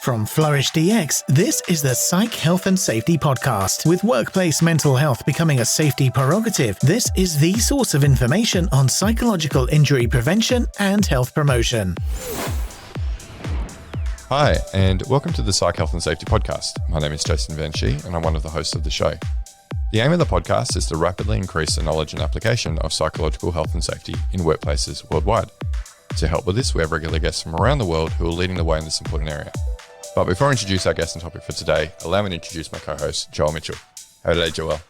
From Flourish DX, this is the Psych Health and Safety Podcast. With workplace mental health becoming a safety prerogative, this is the source of information on psychological injury prevention and health promotion. Hi, and welcome to the Psych Health and Safety Podcast. My name is Jason and I'm one of the hosts of the show. The aim of the podcast is to rapidly increase the knowledge and application of psychological health and safety in workplaces worldwide. To help with this, we have regular guests from around the world who are leading the way in this important area. But before I introduce our guest and topic for today, allow me to introduce my co-host, Joelle Mitchell. How today, Joelle?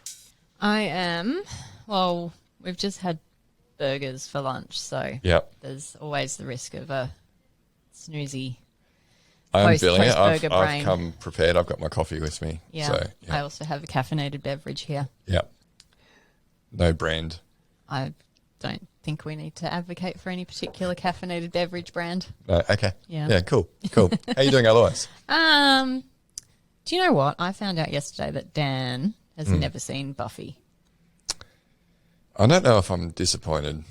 I am. Well, we've just had burgers for lunch, so There's always the risk of a snoozy I'm feeling it. I've come prepared. I've got my coffee with me. Yeah. So, I also have a caffeinated beverage here. Yeah. No brand. I don't think we need to advocate for any particular caffeinated beverage brand. Okay. Yeah, cool. How are you doing otherwise? Do you know what? I found out yesterday that Dan has never seen Buffy. I don't know if I'm disappointed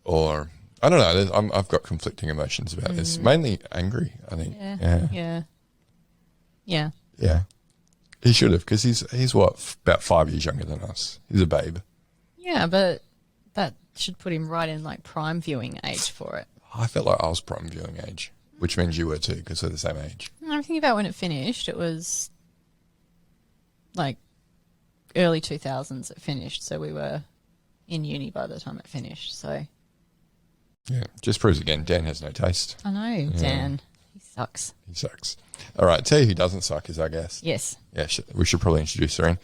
or... I don't know. I've got conflicting emotions about this. Mainly angry, I think. Yeah. He should have, because he's what, about 5 years younger than us. He's a babe. Yeah, but that should put him right in like prime viewing age for it. I felt like I was prime viewing age, which means you were too, because we're the same age. I'm thinking about when it finished. It was like early 2000s it finished, so we were in uni by the time it finished, so... Yeah, just proves again, Dan has no taste. I know, Dan. He sucks. He sucks. All right, tell you who doesn't suck is our guest. Yes. Yeah, we should probably introduce her in.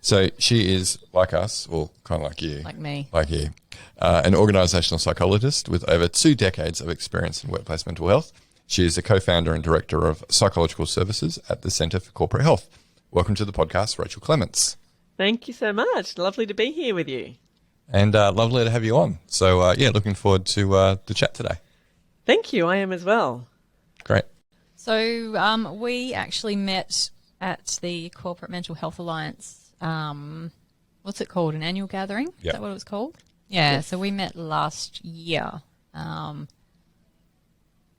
So she is like us, well, kind of like you. Like me. Like you. An organisational psychologist with over 2 decades of experience in workplace mental health. She is the co-founder and director of psychological services at the Centre for Corporate Health. Welcome to the podcast, Rachel Clements. Thank you so much. Lovely to be here with you. And lovely to have you on. So, looking forward to the chat today. Thank you. I am as well. Great. So we actually met at the Corporate Mental Health Alliance. What's it called? An annual gathering? Yep. Is that what it was called? Yeah. So we met last year. And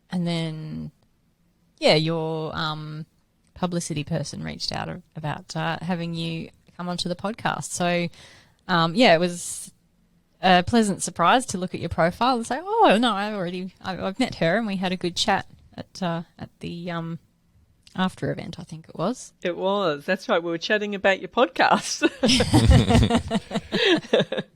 then, your publicity person reached out about having you come onto the podcast. So, it was a pleasant surprise to look at your profile and say, oh, no, I've met her and we had a good chat at the after event, I think it was. It was. That's right. We were chatting about your podcast.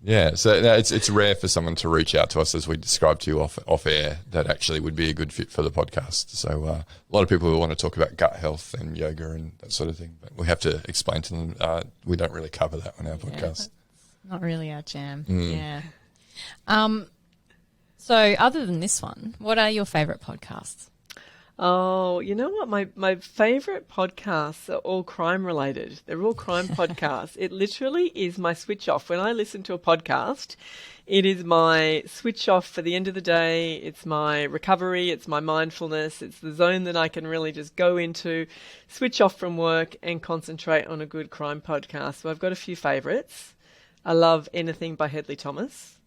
Yeah. So it's rare for someone to reach out to us, as we described to you off air, that actually would be a good fit for the podcast. So a lot of people want to talk about gut health and yoga and that sort of thing, but we have to explain to them we don't really cover that on our podcast. Not really our jam. Yeah. So other than this one, what are your favourite podcasts? Oh, you know what? My favourite podcasts are all crime related. They're all crime podcasts. It literally is my switch off. When I listen to a podcast, it is my switch off for the end of the day. It's my recovery. It's my mindfulness. It's the zone that I can really just go into, switch off from work and concentrate on a good crime podcast. So I've got a few favourites. I love Anything by Hedley Thomas.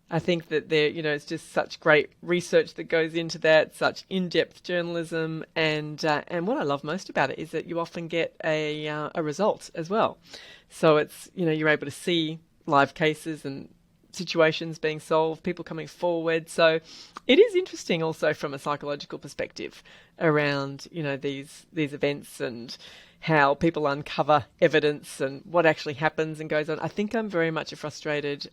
I think that it's just such great research that goes into that, such in-depth journalism, and what I love most about it is that you often get a result as well. So it's you're able to see live cases and situations being solved, people coming forward. So it is interesting also from a psychological perspective around these events and how people uncover evidence and what actually happens and goes on. I think I'm very much a frustrated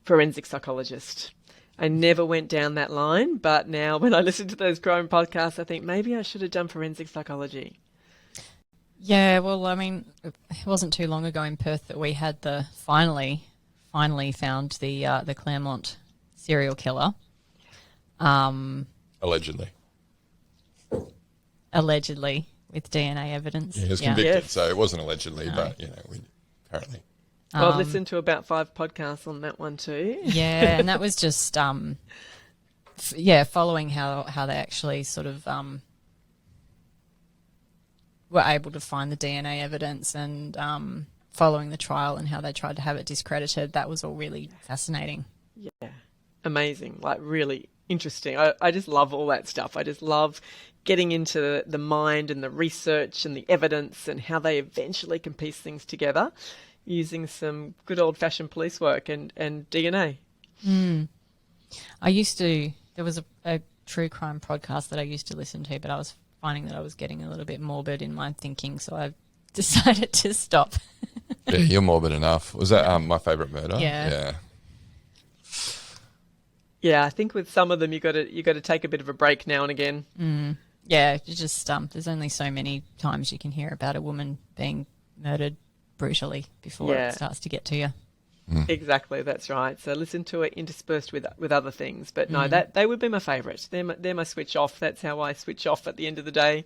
forensic psychologist. I never went down that line, but now when I listen to those crime podcasts, I think maybe I should have done forensic psychology. Yeah, well, I mean, it wasn't too long ago in Perth that we had the finally found the Claremont serial killer. Allegedly. With DNA evidence. Yeah, he was convicted, so it wasn't allegedly, but, we apparently. Well, I've listened to about 5 podcasts on that one too. Yeah, and that was just, following how they actually sort of were able to find the DNA evidence and following the trial and how they tried to have it discredited. That was all really fascinating. Yeah, amazing, like really interesting. I just love all that stuff. I just love getting into the mind and the research and the evidence and how they eventually can piece things together using some good old-fashioned police work and DNA. There was a true crime podcast that I used to listen to, but I was finding that I was getting a little bit morbid in my thinking, so I decided to stop. Yeah, you're morbid enough. Was that My Favourite Murder? Yeah. Yeah, I think with some of them you got to take a bit of a break now and again. Yeah, you just there's only so many times you can hear about a woman being murdered brutally before it starts to get to you. Exactly, that's right. So listen to it interspersed with other things. But no, they would be my favourites. They're my switch off. That's how I switch off at the end of the day.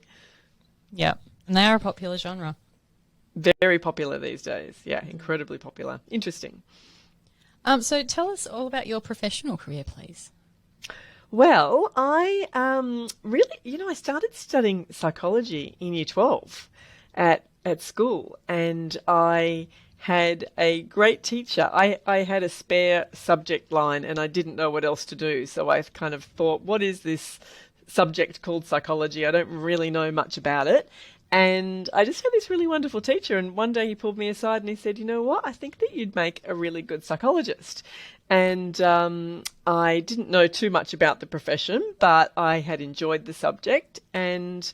Yeah, and they are a popular genre. Very popular these days. Yeah, incredibly popular. Interesting. So tell us all about your professional career, please. Well, I really, I started studying psychology in Year 12 at school, and I had a great teacher. I had a spare subject line and I didn't know what else to do. So I kind of thought, what is this subject called psychology? I don't really know much about it. And I just had this really wonderful teacher. And one day he pulled me aside and he said, you know what? I think that you'd make a really good psychologist. And I didn't know too much about the profession, but I had enjoyed the subject. And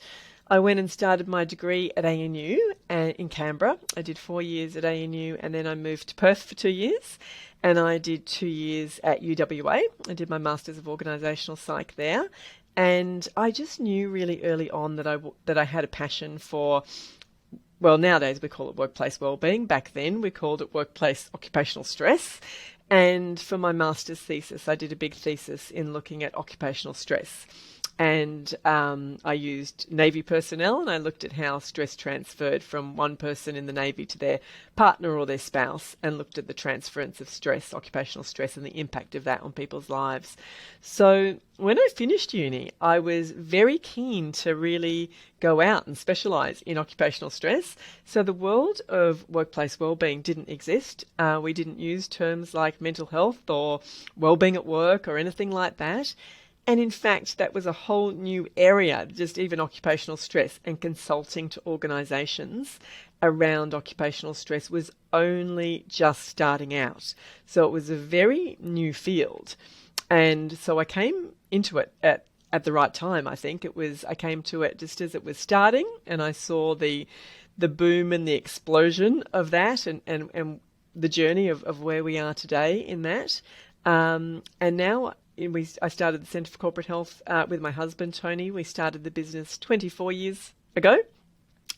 I went and started my degree at ANU in Canberra. I did 4 years at ANU and then I moved to Perth for 2 years and I did 2 years at UWA. I did my Masters of Organisational Psych there, and I just knew really early on that I had a passion for, well, nowadays we call it workplace wellbeing. Back then we called it workplace occupational stress. And for my master's thesis, I did a big thesis in looking at occupational stress. And I used Navy personnel and I looked at how stress transferred from one person in the Navy to their partner or their spouse and looked at the transference of stress, occupational stress, and the impact of that on people's lives. So when I finished uni, I was very keen to really go out and specialise in occupational stress. So the world of workplace wellbeing didn't exist. We didn't use terms like mental health or wellbeing at work or anything like that. And in fact, that was a whole new area, just even occupational stress, and consulting to organisations around occupational stress was only just starting out. So it was a very new field. And so I came into it at the right time, I think. I came to it just as it was starting, and I saw the boom and the explosion of that and the journey of where we are today in that. And now I started the Centre for Corporate Health with my husband, Tony. We started the business 24 years ago,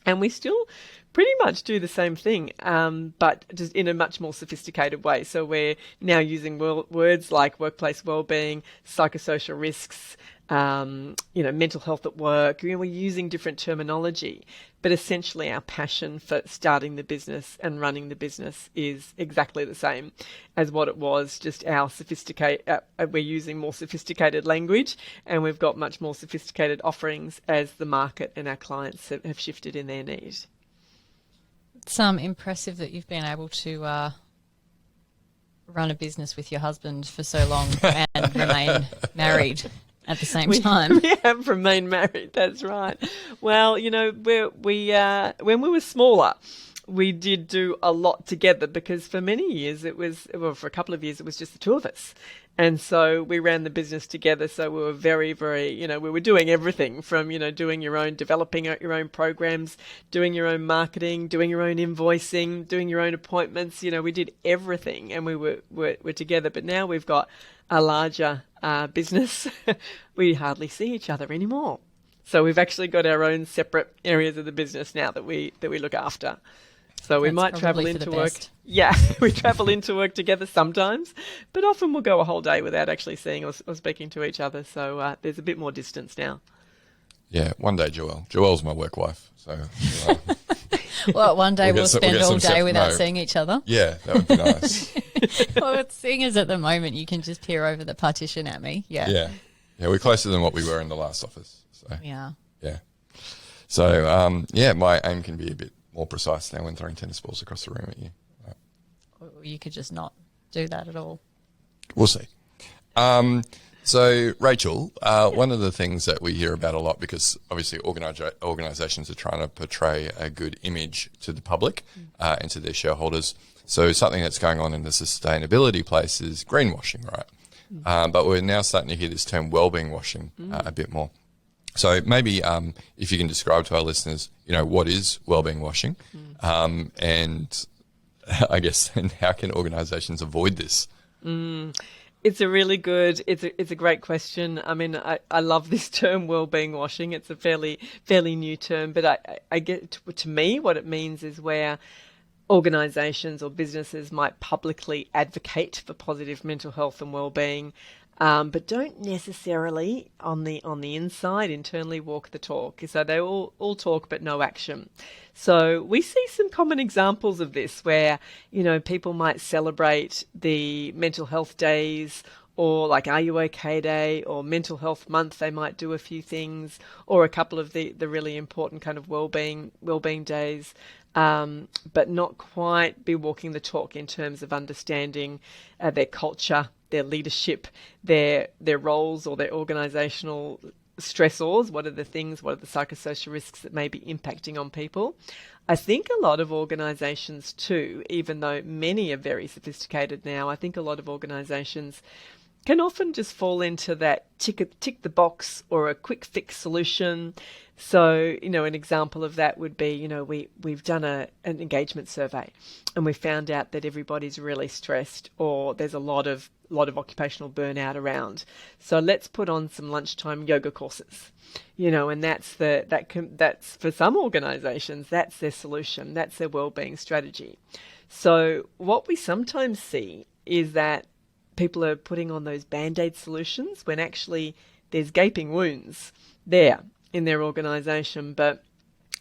and we still pretty much do the same thing, but just in a much more sophisticated way. So we're now using words like workplace wellbeing, psychosocial risks, mental health at work. We're using different terminology, but essentially our passion for starting the business and running the business is exactly the same as what it was, just we're using more sophisticated language and we've got much more sophisticated offerings as the market and our clients have shifted in their need. It's impressive that you've been able to run a business with your husband for so long and remain married at the same time. We have remained married, that's right. Well, when we were smaller, we did do a lot together because for many years for a couple of years, it was just the two of us. And so we ran the business together. So we were very, very, we were doing everything from, developing your own programs, doing your own marketing, doing your own invoicing, doing your own appointments. We did everything and we were together. But now we've got a larger business. We hardly see each other anymore. So we've actually got our own separate areas of the business now that we look after. So we might travel into work. Yeah, we travel into work together sometimes, but often we'll go a whole day without actually seeing or speaking to each other. So there's a bit more distance now. Yeah, one day, Joelle. Joelle's my work wife. So, well, one day we'll spend all day without seeing each other. Yeah, that would be nice. Well, seeing as at the moment you can just peer over the partition at me. Yeah. Yeah, we're closer than what we were in the last office. So. Yeah. So, my aim can be a bit more precise now when throwing tennis balls across the room at you. Or you could just not do that at all. We'll see. So, Rachel, one of the things that we hear about a lot, because obviously organisations are trying to portray a good image to the public and to their shareholders. So something that's going on in the sustainability place is greenwashing, right? But we're now starting to hear this term wellbeing washing a bit more. So maybe if you can describe to our listeners, what is wellbeing washing, and I guess, and how can organisations avoid this? It's a really good, it's a great question. I mean, I love this term, wellbeing washing. It's a fairly new term, but I get to me what it means is where organisations or businesses might publicly advocate for positive mental health and wellbeing, but don't necessarily on the inside internally walk the talk. So they all talk but no action. So we see some common examples of this where, people might celebrate the mental health days, or like Are You OK Day or Mental Health Month. They might do a few things, or a couple of the really important kind of wellbeing days, but not quite be walking the talk in terms of understanding their culture, their leadership, their roles or their organisational stressors. What are the psychosocial risks that may be impacting on people? I think a lot of organisations too, even though many are very sophisticated now, I think a lot of organisations can often just fall into that tick the box or a quick fix solution. So, an example of that would be, we've done an engagement survey and we found out that everybody's really stressed, or there's a lot of occupational burnout around. So let's put on some lunchtime yoga courses, and that's for some organisations, that's their solution, that's their wellbeing strategy. So what we sometimes see is that people are putting on those Band-Aid solutions when actually there's gaping wounds there in their organisation, but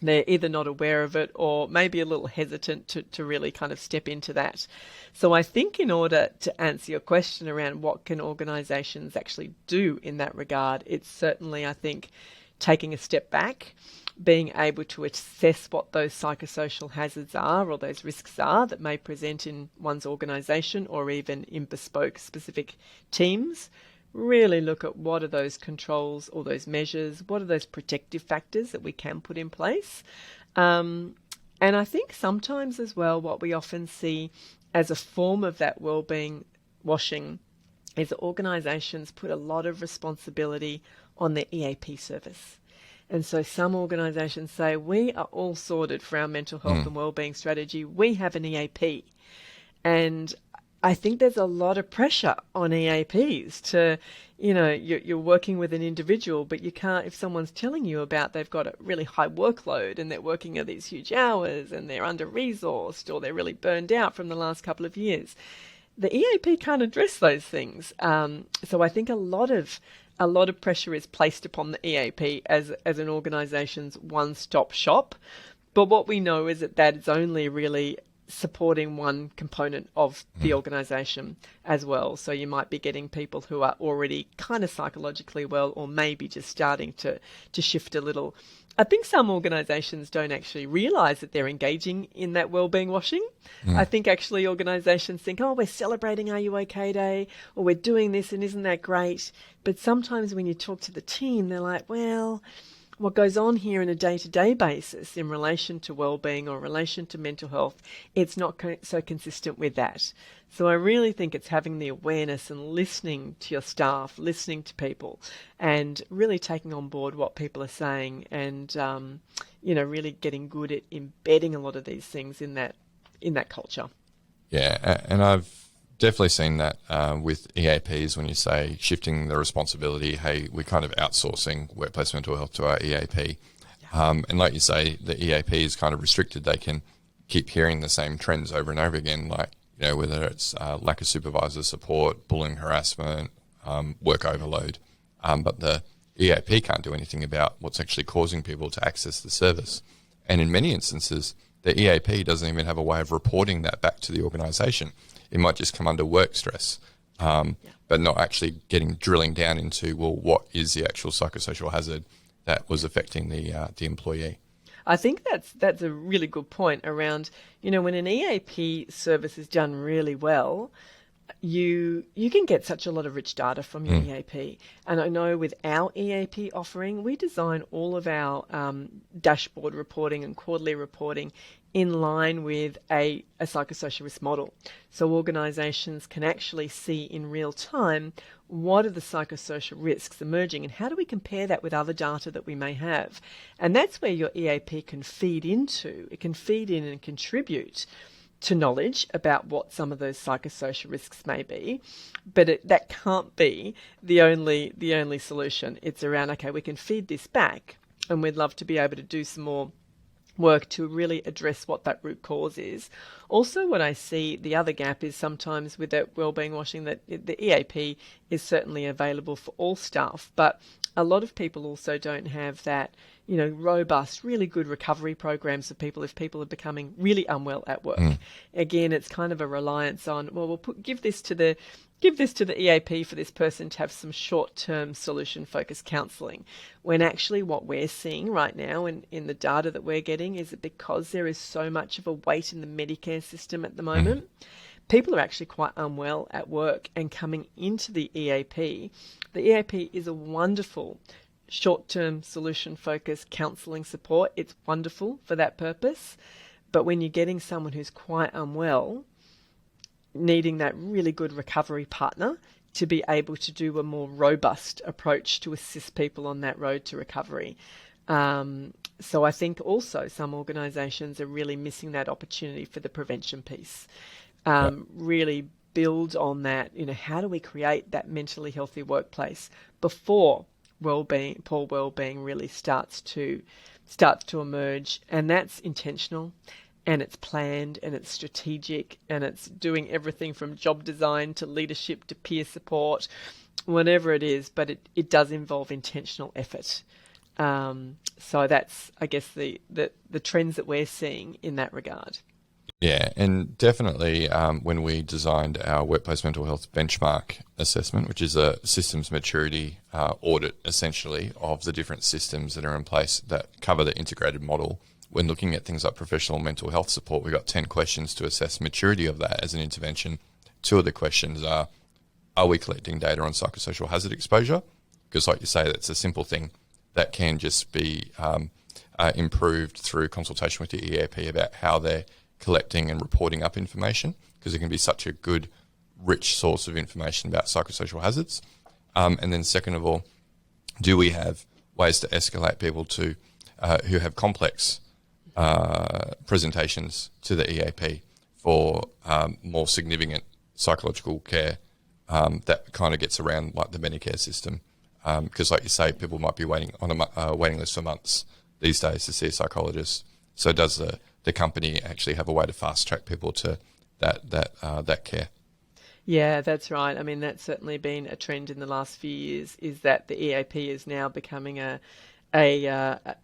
they're either not aware of it or maybe a little hesitant to really kind of step into that. So I think in order to answer your question around what can organisations actually do in that regard, it's certainly, I think, taking a step back, being able to assess what those psychosocial hazards are or those risks are that may present in one's organisation or even in bespoke specific teams. Really look at what are those controls or those measures, what are those protective factors that we can put in place. And I think sometimes as well what we often see as a form of that wellbeing washing is that organisations put a lot of responsibility on their EAP service. And so some organisations say, we are all sorted for our mental health and wellbeing strategy. We have an EAP. And I think there's a lot of pressure on EAPs to, you're working with an individual, but you can't, if someone's telling you about they've got a really high workload and they're working at these huge hours and they're under-resourced or they're really burned out from the last couple of years, the EAP can't address those things. So I think a lot of pressure is placed upon the EAP as an organisation's one-stop shop. But what we know is that is only really supporting one component of the organisation as well. So you might be getting people who are already kind of psychologically well, or maybe just starting to shift a little. I think some organisations don't actually realise that they're engaging in that wellbeing washing. I think actually organisations think, oh, we're celebrating Are You OK Day, or we're doing this and isn't that great? But sometimes when you talk to the team, they're like, well, what goes on here on a day-to-day basis in relation to wellbeing or relation to mental health, it's not so consistent with that. So I really think it's having the awareness and listening to your staff, listening to people, and really taking on board what people are saying, and really getting good at embedding a lot of these things in that culture. Yeah, and I've definitely seen that with EAPs when you say shifting the responsibility. Hey, we're kind of outsourcing workplace mental health to our EAP. And like you say, the EAP is kind of restricted. They can keep hearing the same trends over and over again, like, whether it's lack of supervisor support, bullying, harassment, work overload. But the EAP can't do anything about what's actually causing people to access the service. And in many instances, the EAP doesn't even have a way of reporting that back to the organisation. It might just come under work stress, but not actually drilling down into, well, what is the actual psychosocial hazard that was affecting the employee? I think that's a really good point around, when an EAP service is done really well, you can get such a lot of rich data from your EAP. And I know with our EAP offering, we design all of our dashboard reporting and quarterly reporting in line with a psychosocial risk model. So organisations can actually see in real time what are the psychosocial risks emerging and how do we compare that with other data that we may have. And that's where your EAP can feed into. It can feed in and contribute to knowledge about what some of those psychosocial risks may be, but that can't be the only solution. It's around, okay, we can feed this back, and we'd love to be able to do some more work to really address what that root cause is. Also, what I see the other gap is sometimes with that wellbeing washing, that the EAP is certainly available for all staff, but a lot of people also don't have that, robust, really good recovery programs for people if people are becoming really unwell at work. Again, it's kind of a reliance on, well, we'll give this to the EAP for this person to have some short-term solution-focused counselling, when actually what we're seeing right now in the data that we're getting is that because there is so much of a weight in the Medicare system at the moment, people are actually quite unwell at work and coming into the EAP. The EAP is a wonderful short-term solution-focused counselling support. It's wonderful for that purpose. But when you're getting someone who's quite unwell, needing that really good recovery partner to be able to do a more robust approach to assist people on that road to recovery. So I think also some organisations are really missing that opportunity for the prevention piece. Really build on that, how do we create that mentally healthy workplace before poor wellbeing really starts to emerge, and that's intentional. And it's planned and it's strategic and it's doing everything from job design to leadership to peer support, whatever it is, but it does involve intentional effort. So that's, I guess, the trends that we're seeing in that regard. Yeah, and definitely when we designed our workplace mental health benchmark assessment, which is a systems maturity audit essentially of the different systems that are in place that cover the integrated model, when looking at things like professional mental health support, we've got 10 questions to assess maturity of that as an intervention. 2 of the questions are we collecting data on psychosocial hazard exposure? Because like you say, that's a simple thing that can just be improved through consultation with the EAP about how they're collecting and reporting up information, because it can be such a good, rich source of information about psychosocial hazards. And then second of all, do we have ways to escalate people to who have complex presentations to the EAP for more significant psychological care that kind of gets around like the Medicare system, because like you say, people might be waiting on a waiting list for months these days to see a psychologist. So does the company actually have a way to fast track people to that care? Yeah, that's right. I mean, that's certainly been a trend in the last few years, is that the EAP is now becoming a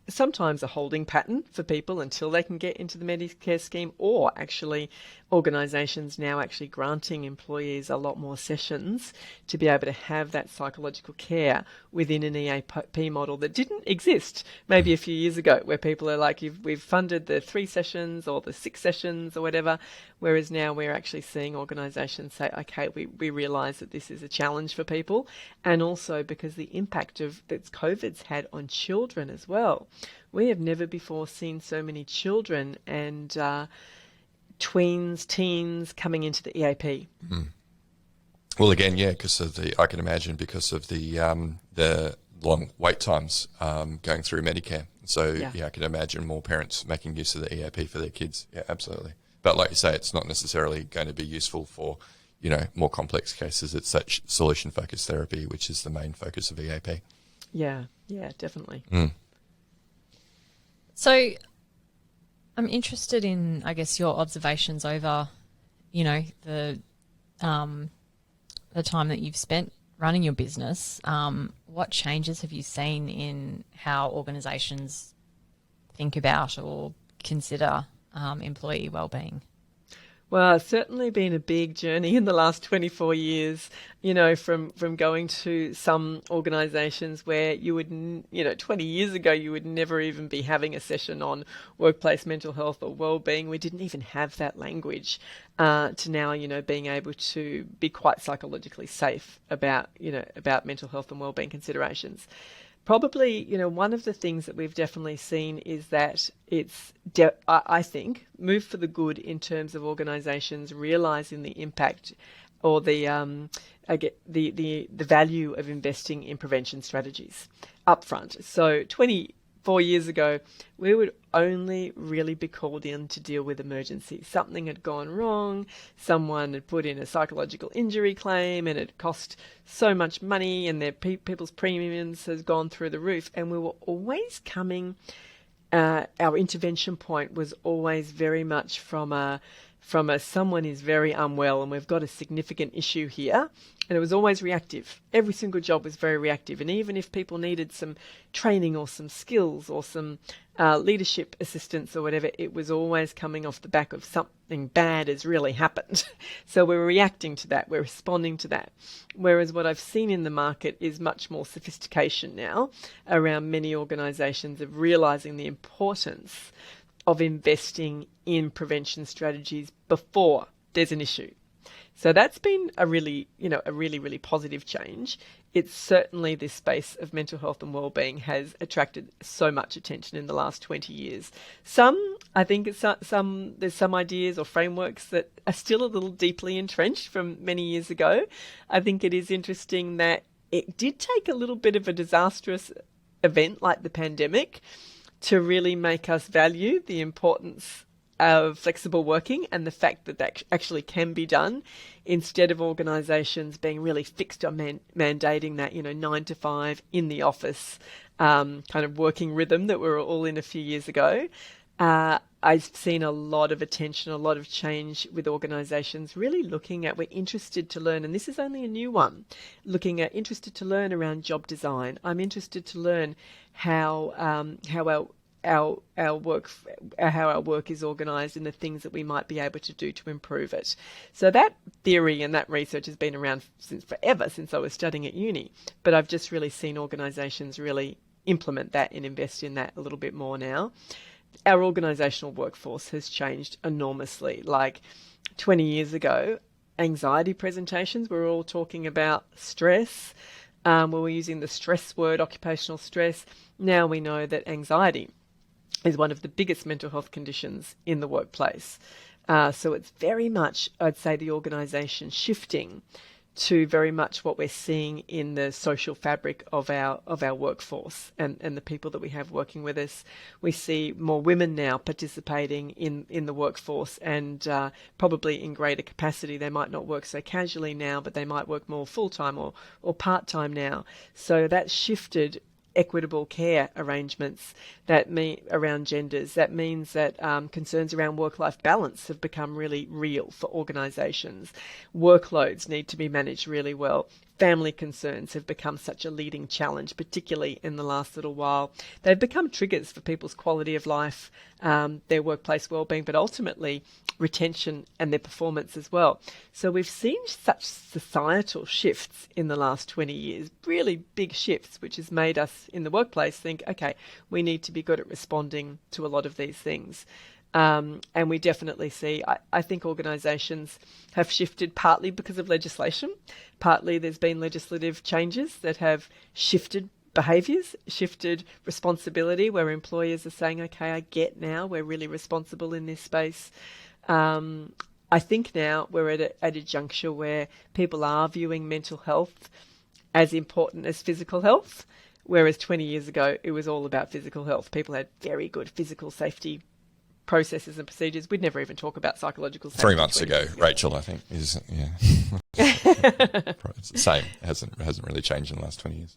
sometimes a holding pattern for people until they can get into the Medicare scheme, or actually organisations now actually granting employees a lot more sessions to be able to have that psychological care within an EAP model that didn't exist maybe a few years ago, where people are like, we've funded the 3 sessions or the 6 sessions or whatever, whereas now we're actually seeing organisations say, okay, we realise that this is a challenge for people, and also because the impact that COVID's had on children as well. We have never before seen so many children and tweens, teens coming into the EAP. Well, again, yeah, I can imagine because of the long wait times going through Medicare. So yeah, I can imagine more parents making use of the EAP for their kids. Yeah, absolutely. But like you say, it's not necessarily going to be useful for more complex cases. It's such solution-focused therapy, which is the main focus of EAP. Yeah, definitely. So I'm interested in, I guess, your observations over, the time that you've spent running your business. What changes have you seen in how organisations think about or consider employee wellbeing? Well, it's certainly been a big journey in the last 24 years, from going to some organisations where 20 years ago, you would never even be having a session on workplace mental health or wellbeing. We didn't even have that language, to now, being able to be quite psychologically safe about mental health and wellbeing considerations. Probably, one of the things that we've definitely seen is that it's, I think, moved for the good in terms of organisations realising the impact or the value of investing in prevention strategies upfront. So 24 years ago, we would only really be called in to deal with emergencies. Something had gone wrong, someone had put in a psychological injury claim and it cost so much money and their people's premiums has gone through the roof, and we were always coming, our intervention point was always very much from a someone is very unwell and we've got a significant issue here. And it was always reactive. Every single job was very reactive. And even if people needed some training or some skills or some leadership assistance or whatever, it was always coming off the back of something bad has really happened. So we're reacting to that. We're responding to that. Whereas what I've seen in the market is much more sophistication now around many organisations of realising the importance of investing in prevention strategies before there's an issue. So that's been a really positive change. It's certainly this space of mental health and wellbeing has attracted so much attention in the last 20 years. I think there's some ideas or frameworks that are still a little deeply entrenched from many years ago. I think it is interesting that it did take a little bit of a disastrous event like the pandemic to really make us value the importance of flexible working and the fact that that actually can be done, instead of organisations being really fixed on mandating that 9 to 5 in the office kind of working rhythm that we were all in a few years ago. I've seen a lot of attention, a lot of change with organisations really looking at, we're interested to learn, and this is only a new one, interested to learn around job design. I'm interested to learn how our work is organised and the things that we might be able to do to improve it. So that theory and that research has been around forever, since I was studying at uni. But I've just really seen organisations really implement that and invest in that a little bit more now. Our organisational workforce has changed enormously. Like 20 years ago, anxiety presentations, we were all talking about stress. We were using the stress word, occupational stress. Now we know that anxiety is one of the biggest mental health conditions in the workplace. So it's very much, I'd say, the organisation shifting to very much what we're seeing in the social fabric of our workforce and the people that we have working with us. We see more women now participating in the workforce, and probably in greater capacity. They might not work so casually now, but they might work more full-time or part-time now. So that's shifted equitable care arrangements that mean around genders. That means that concerns around work-life balance have become really real for organisations. Workloads need to be managed really well. Family concerns have become such a leading challenge, particularly in the last little while. They've become triggers for people's quality of life, their workplace wellbeing, but ultimately retention and their performance as well. So we've seen such societal shifts in the last 20 years, really big shifts, which has made us in the workplace think, okay, we need to be good at responding to a lot of these things. And we definitely see, I think organisations have shifted partly because of legislation. Partly there's been legislative changes that have shifted behaviours, shifted responsibility, where employers are saying, okay, I get now, we're really responsible in this space. I think now we're at a juncture where people are viewing mental health as important as physical health, whereas 20 years ago it was all about physical health. People had very good physical safety processes and procedures. We'd never even talk about psychological safety. 3 months ago, Rachel, I think, is it's the same. Hasn't really changed in the last 20 years.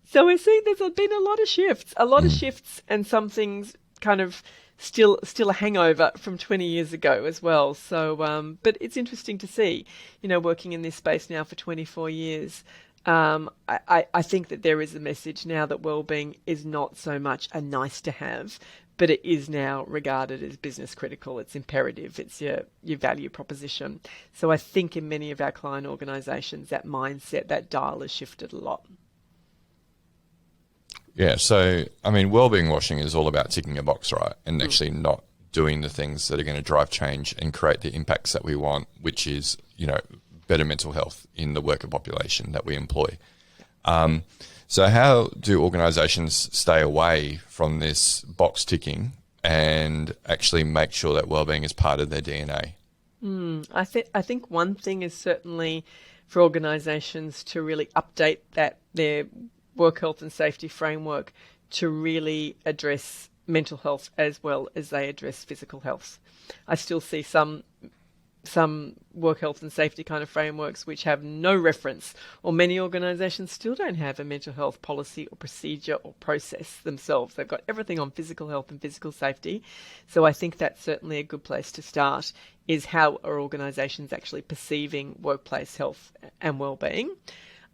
So we're seeing there's been a lot of shifts, and some things kind of still a hangover from 20 years ago as well. So, but it's interesting to see, working in this space now for 24 years, I think that there is a message now that wellbeing is not so much a nice to have, but it is now regarded as business critical. It's imperative. It's your value proposition. So I think in many of our client organisations, that mindset, that dial has shifted a lot. Yeah, so, I mean, wellbeing washing is all about ticking a box, right? And actually not doing the things that are going to drive change and create the impacts that we want, which is, better mental health in the worker population that we employ. So how do organisations stay away from this box ticking and actually make sure that wellbeing is part of their DNA? I think one thing is certainly for organisations to really update their work health and safety framework to really address mental health as well as they address physical health. I still see some work health and safety kind of frameworks which have no reference, or many organisations still don't have a mental health policy or procedure or process themselves. They've got everything on physical health and physical safety. So I think that's certainly a good place to start, is how are organisations actually perceiving workplace health and wellbeing.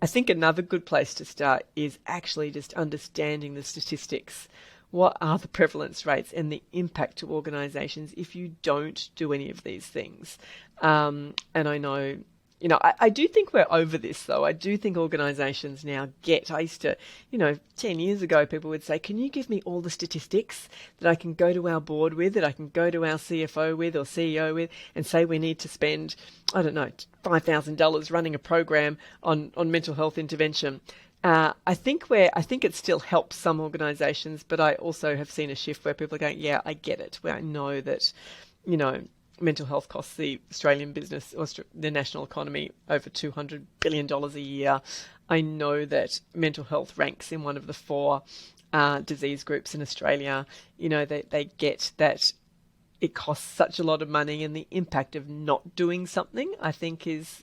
I think another good place to start is actually just understanding the statistics. What are the prevalence rates and the impact to organisations if you don't do any of these things? And I know, I do think we're over this though. I do think organisations now I used to, 10 years ago, people would say, can you give me all the statistics that I can go to our board with, that I can go to our CFO with or CEO with and say we need to spend, I don't know, $5,000 running a program on mental health intervention. I think it still helps some organisations, but I also have seen a shift where people are going, yeah, I get it. Where I know that, mental health costs the Australian business or the national economy over $200 billion a year. I know that mental health ranks in one of the 4 disease groups in Australia. They get that it costs such a lot of money, and the impact of not doing something, I think, is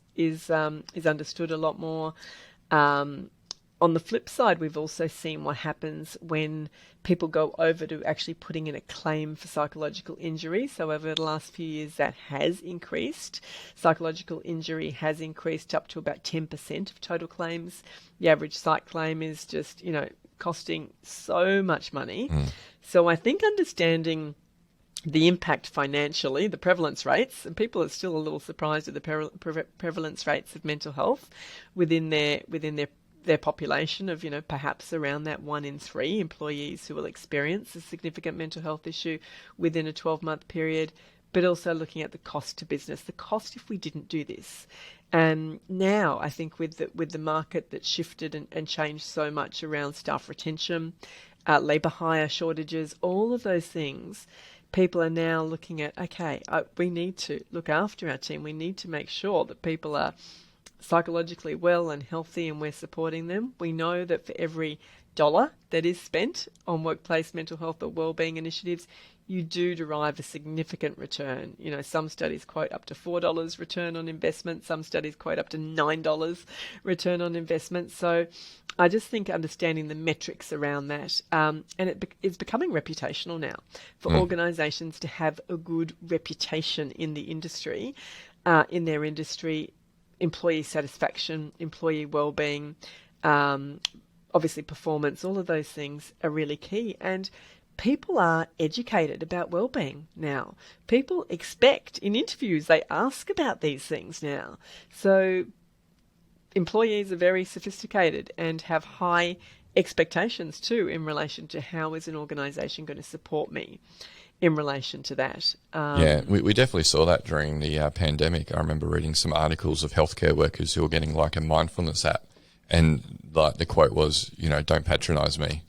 understood a lot more. On the flip side, we've also seen what happens when people go over to actually putting in a claim for psychological injury. So over the last few years, that has increased. Psychological injury has increased up to about 10% of total claims. The average psych claim is just, costing so much money. So I think understanding the impact financially, the prevalence rates, and people are still a little surprised at the prevalence rates of mental health within their population of, perhaps around that 1 in 3 employees who will experience a significant mental health issue within a 12-month period, but also looking at the cost to business, the cost if we didn't do this. And now I think with the market that shifted and changed so much around staff retention, labour hire shortages, all of those things, people are now looking at, okay, we need to look after our team. We need to make sure that people are psychologically well and healthy, and we're supporting them. We know that for every dollar that is spent on workplace mental health or wellbeing initiatives, you do derive a significant return. Some studies quote up to $4 return on investment. Some studies quote up to $9 return on investment. So I just think understanding the metrics around that, and it's becoming reputational now for organisations to have a good reputation in the industry, in their industry. Employee satisfaction, employee wellbeing, obviously performance, all of those things are really key. And people are educated about wellbeing now. People expect in interviews, they ask about these things now. So employees are very sophisticated and have high expectations too in relation to how is an organisation going to support me in relation to that. We definitely saw that during the pandemic. I remember reading some articles of healthcare workers who were getting like a mindfulness app, and like the quote was, don't patronise me.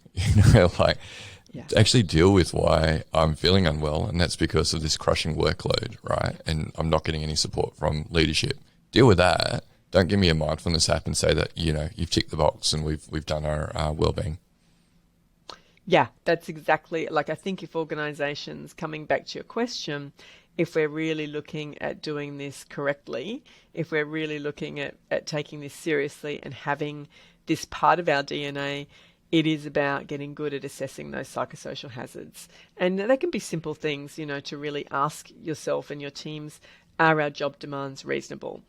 Actually deal with why I'm feeling unwell, and that's because of this crushing workload, right? And I'm not getting any support from leadership. Deal with that. Don't give me a mindfulness app and say that you've ticked the box and we've done our wellbeing. Yeah, that's exactly, I think if organisations, coming back to your question, if we're really looking at doing this correctly, if we're really looking at taking this seriously and having this part of our DNA, it is about getting good at assessing those psychosocial hazards. And they can be simple things, to really ask yourself and your teams, are our job demands reasonable?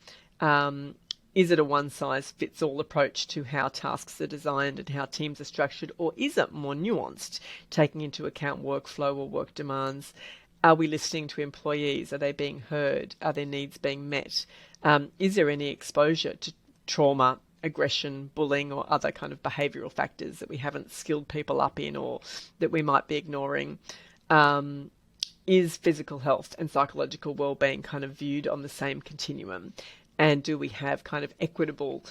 is it a one-size-fits-all approach to how tasks are designed and how teams are structured, or is it more nuanced, taking into account workflow or work demands? Are we listening to employees? Are they being heard? Are their needs being met? Is there any exposure to trauma, aggression, bullying, or other kind of behavioural factors that we haven't skilled people up in or that we might be ignoring? Is physical health and psychological well-being kind of viewed on the same continuum? And do we have kind of equitable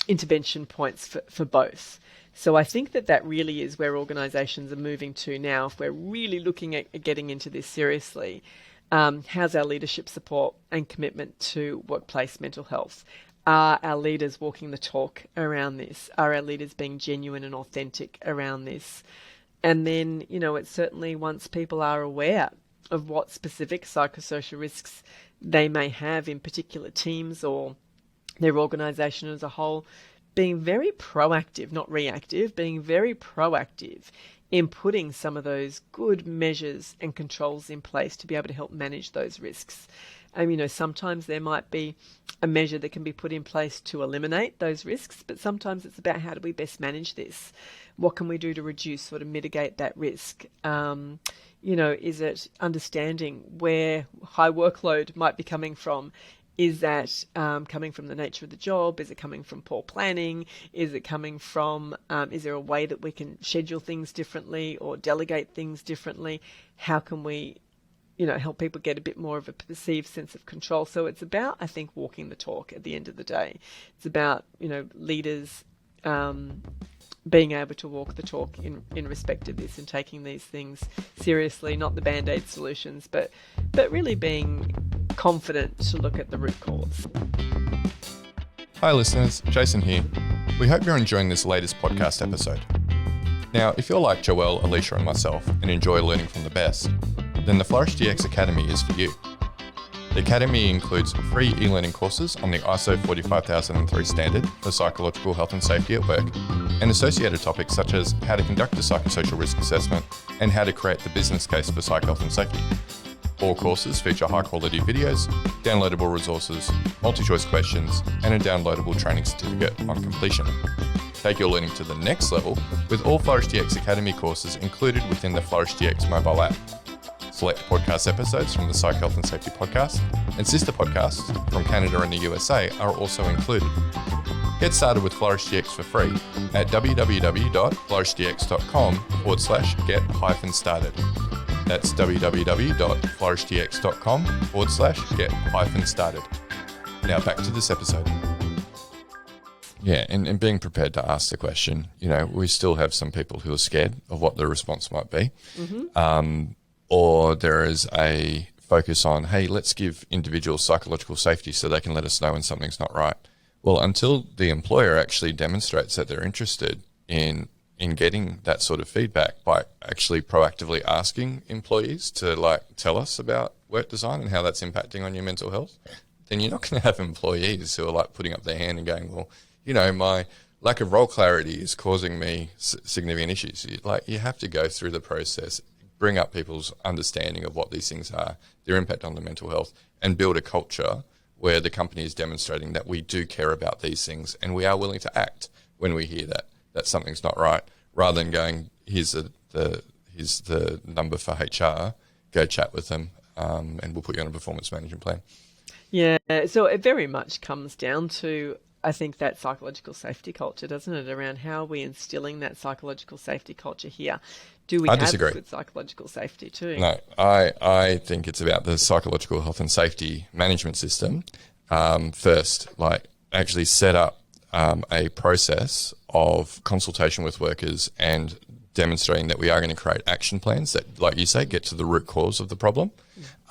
intervention points for both? So I think that really is where organisations are moving to now. If we're really looking at getting into this seriously, how's our leadership support and commitment to workplace mental health? Are our leaders walking the talk around this? Are our leaders being genuine and authentic around this? And then, it's certainly once people are aware of what specific psychosocial risks they may have in particular teams or their organisation as a whole, being very proactive, not reactive, being very proactive in putting some of those good measures and controls in place to be able to help manage those risks. Sometimes there might be a measure that can be put in place to eliminate those risks, but sometimes it's about how do we best manage this? What can we do to reduce or to mitigate that risk? Is it understanding where high workload might be coming from? Is that coming from the nature of the job? Is it coming from poor planning? Is it coming from, is there a way that we can schedule things differently or delegate things differently? How can we, help people get a bit more of a perceived sense of control? So it's about, I think, walking the talk at the end of the day. It's about, leaders being able to walk the talk in respect of this and taking these things seriously, not the Band-Aid solutions, but really being confident to look at the root cause. Hi listeners, Jason here. We hope you're enjoying this latest podcast episode. Now, if you're like Joelle, Alicia and myself and enjoy learning from the best, then the Flourish DX Academy is for you. The Academy includes free e-learning courses on the ISO 45003 standard for psychological health and safety at work, and associated topics such as how to conduct a psychosocial risk assessment and how to create the business case for psych health and safety. All courses feature high-quality videos, downloadable resources, multi-choice questions, and a downloadable training certificate on completion. Take your learning to the next level with all Flourish DX Academy courses included within the Flourish DX mobile app. Select podcast episodes from the Psych Health and Safety podcast and sister podcasts from Canada and the USA are also included. Get started with Flourish DX for free at www.flourishdx.com/get-started. That's www.flourishdx.com/get-started. Now back to this episode. Yeah, and being prepared to ask the question. We still have some people who are scared of what the response might be. Mm-hmm. Or there is a focus on, hey, let's give individuals psychological safety so they can let us know when something's not right. Well, until the employer actually demonstrates that they're interested in getting that sort of feedback by actually proactively asking employees to tell us about work design and how that's impacting on your mental health, then you're not going to have employees who are putting up their hand and going, well, my lack of role clarity is causing me significant issues. You have to go through the process, bring up people's understanding of what these things are, their impact on their mental health, and build a culture where the company is demonstrating that we do care about these things and we are willing to act when we hear that something's not right, rather than going, here's the number for HR, go chat with them, and we'll put you on a performance management plan. Yeah, so it very much comes down to, I think, that psychological safety culture, doesn't it? Around how are we instilling that psychological safety culture here? Do we have good psychological safety too? No, I think it's about the psychological health and safety management system. First, actually set up a process of consultation with workers and demonstrating that we are going to create action plans that, like you say, get to the root cause of the problem.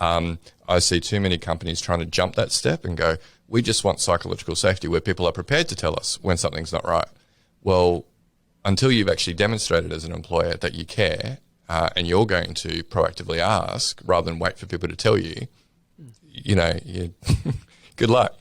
I see too many companies trying to jump that step and go, we just want psychological safety where people are prepared to tell us when something's not right. Well, until you've actually demonstrated as an employer that you care and you're going to proactively ask rather than wait for people to tell you, good luck.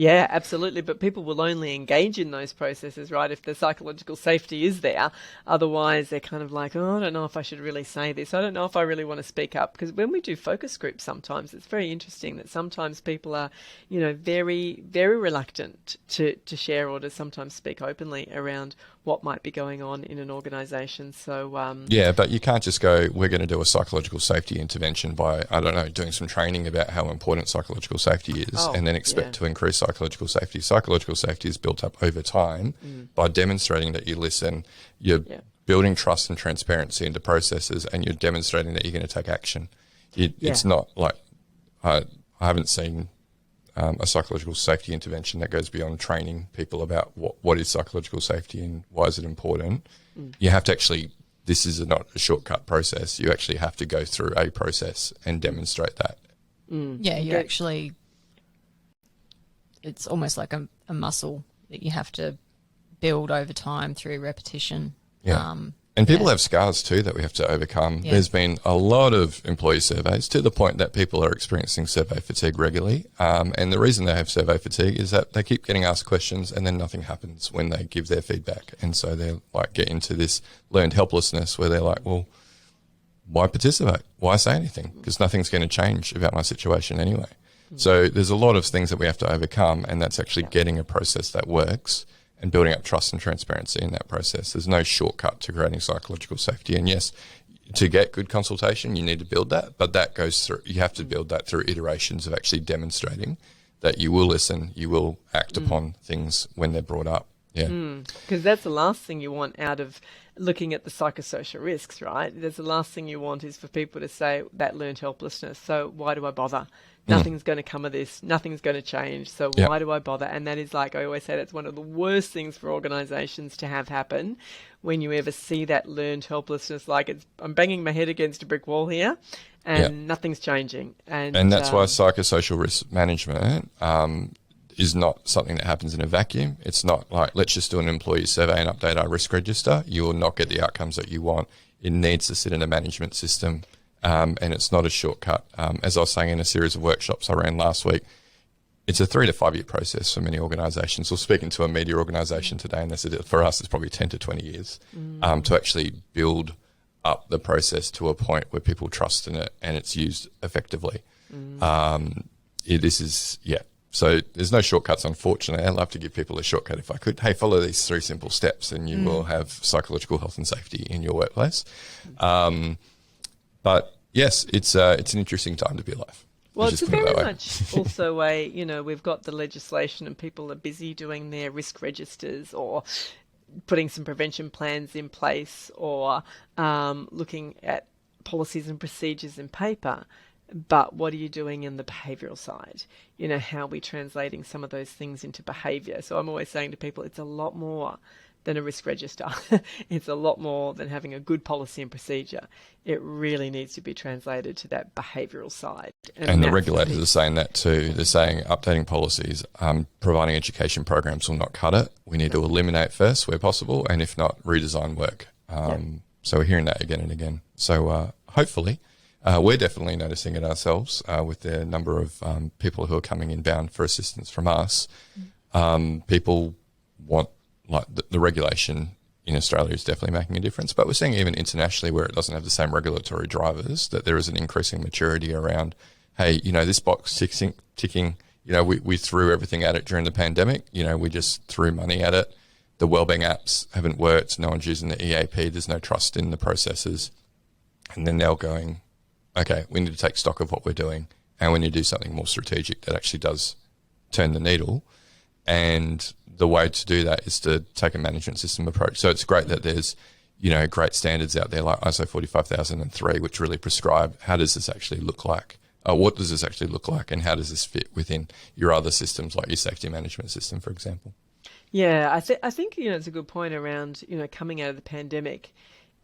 Yeah, absolutely. But people will only engage in those processes, right, if the psychological safety is there. Otherwise, they're kind of like, oh, I don't know if I should really say this. I don't know if I really want to speak up. Because when we do focus groups sometimes, it's very interesting that sometimes people are, very, very reluctant to share or to sometimes speak openly around what might be going on in an organisation. So yeah, but you can't just go, we're going to do a psychological safety intervention by, I don't know, doing some training about how important psychological safety is and then expect to increase psychological safety. Psychological safety is built up over time by demonstrating that you listen, you're building trust and transparency into processes, and you're demonstrating that you're going to take action. It's not like, I haven't seen a psychological safety intervention that goes beyond training people about what is psychological safety and why is it important. You have to actually, this is not a shortcut process. You actually have to go through a process and demonstrate that. Yeah, you actually, it's almost like a muscle that you have to build over time through repetition. Yeah. And people have scars too that we have to overcome. Yeah. There's been a lot of employee surveys to the point that people are experiencing survey fatigue regularly. And the reason they have survey fatigue is that they keep getting asked questions and then nothing happens when they give their feedback. And so they get into this learned helplessness where they're like, well, why participate? Why say anything? Because nothing's going to change about my situation anyway. So there's a lot of things that we have to overcome, and that's actually getting a process that works and building up trust and transparency in that process. There's no shortcut to creating psychological safety. And yes, to get good consultation, you need to build that, but that goes through, you have to build that through iterations of actually demonstrating that you will listen, you will act upon things when they're brought up. Yeah. Because that's the last thing you want out of looking at the psychosocial risks, right? There's the last thing you want is for people to say that learned helplessness. So why do I bother? Nothing's going to come of this. Nothing's going to change. So why do I bother? And that is, like I always say, that's one of the worst things for organisations to have happen when you ever see that learned helplessness. Like I'm banging my head against a brick wall here and nothing's changing. And that's why psychosocial risk management is not something that happens in a vacuum. It's not like, let's just do an employee survey and update our risk register. You will not get the outcomes that you want. It needs to sit in a management system. And it's not a shortcut. As I was saying in a series of workshops I ran last week, it's a 3 to 5 year process for many organisations. We're speaking to a media organisation today, and they said for us it's probably 10 to 20 years to actually build up the process to a point where people trust in it and it's used effectively. So there's no shortcuts, unfortunately. I'd love to give people a shortcut if I could. Hey, follow these 3 simple steps and you will have psychological health and safety in your workplace. But yes, it's an interesting time to be alive. Well, it's very much also we've got the legislation and people are busy doing their risk registers or putting some prevention plans in place or looking at policies and procedures in paper. But what are you doing in the behavioural side? How are we translating some of those things into behaviour? So I'm always saying to people, it's a lot more than a risk register. It's a lot more than having a good policy and procedure. It really needs to be translated to that behavioural side. And the regulators are saying that too. They're saying updating policies, providing education programs will not cut it. We need to eliminate first where possible, and if not, redesign work. So we're hearing that again and again. So hopefully, we're definitely noticing it ourselves with the number of people who are coming inbound for assistance from us. People want, like the regulation in Australia is definitely making a difference, but we're seeing even internationally where it doesn't have the same regulatory drivers, that there is an increasing maturity around, hey, this box ticking, we threw everything at it during the pandemic. We just threw money at it. The Wellbeing apps haven't worked. No one's using the EAP. There's no trust in the processes. And then they're going, okay, we need to take stock of what we're doing and we need to do something more strategic that actually does turn the needle. And the way to do that is to take a management system approach. So it's great that there's, great standards out there like ISO 45003, which really prescribe how does this actually look like? What does this actually look like? And how does this fit within your other systems like your safety management system, for example? Yeah, I think it's a good point around, coming out of the pandemic.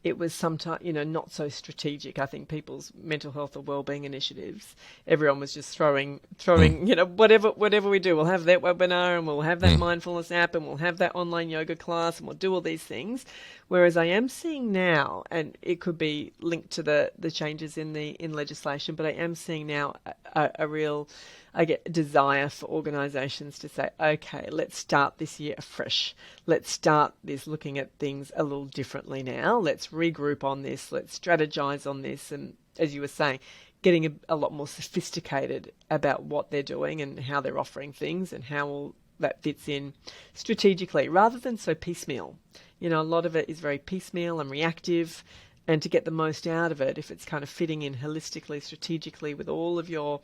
It was sometimes, not so strategic. I think people's mental health or wellbeing initiatives, everyone was just throwing, whatever we do, we'll have that webinar and we'll have that mindfulness app and we'll have that online yoga class and we'll do all these things. Whereas I am seeing now, and it could be linked to the changes in legislation, but I am seeing now a real, I get, desire for organisations to say, okay, let's start this year afresh. Let's start this looking at things a little differently now. Let's regroup on this. Let's strategise on this. And as you were saying, getting a lot more sophisticated about what they're doing and how they're offering things and how all that fits in strategically rather than so piecemeal. You know, a lot of it is very piecemeal and reactive, and to get the most out of it, if it's kind of fitting in holistically, strategically with all of your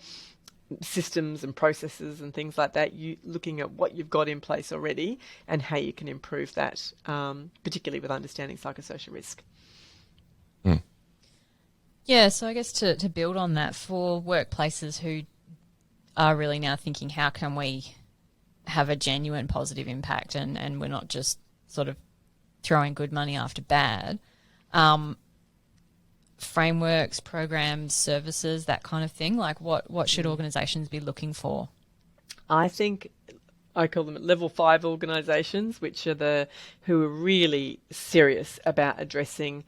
systems and processes and things like that, you looking at what you've got in place already and how you can improve that, particularly with understanding psychosocial risk. Mm. Yeah, so I guess to build on that, for workplaces who are really now thinking, how can we have a genuine positive impact and we're not just sort of throwing good money after bad, frameworks, programs, services, that kind of thing, like what should organisations be looking for? I think I call them level 5 organisations, which are who are really serious about addressing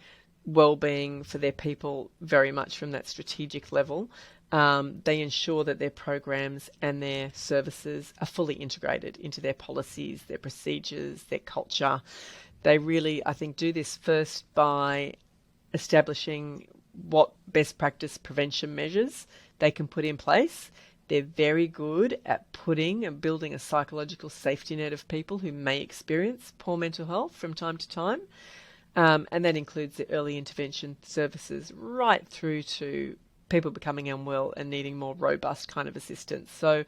wellbeing for their people very much from that strategic level. They ensure that their programs and their services are fully integrated into their policies, their procedures, their culture. They really, I think, do this first by establishing what best practice prevention measures they can put in place. They're very good at putting and building a psychological safety net of people who may experience poor mental health from time to time. And that includes the early intervention services right through to people becoming unwell and needing more robust kind of assistance. So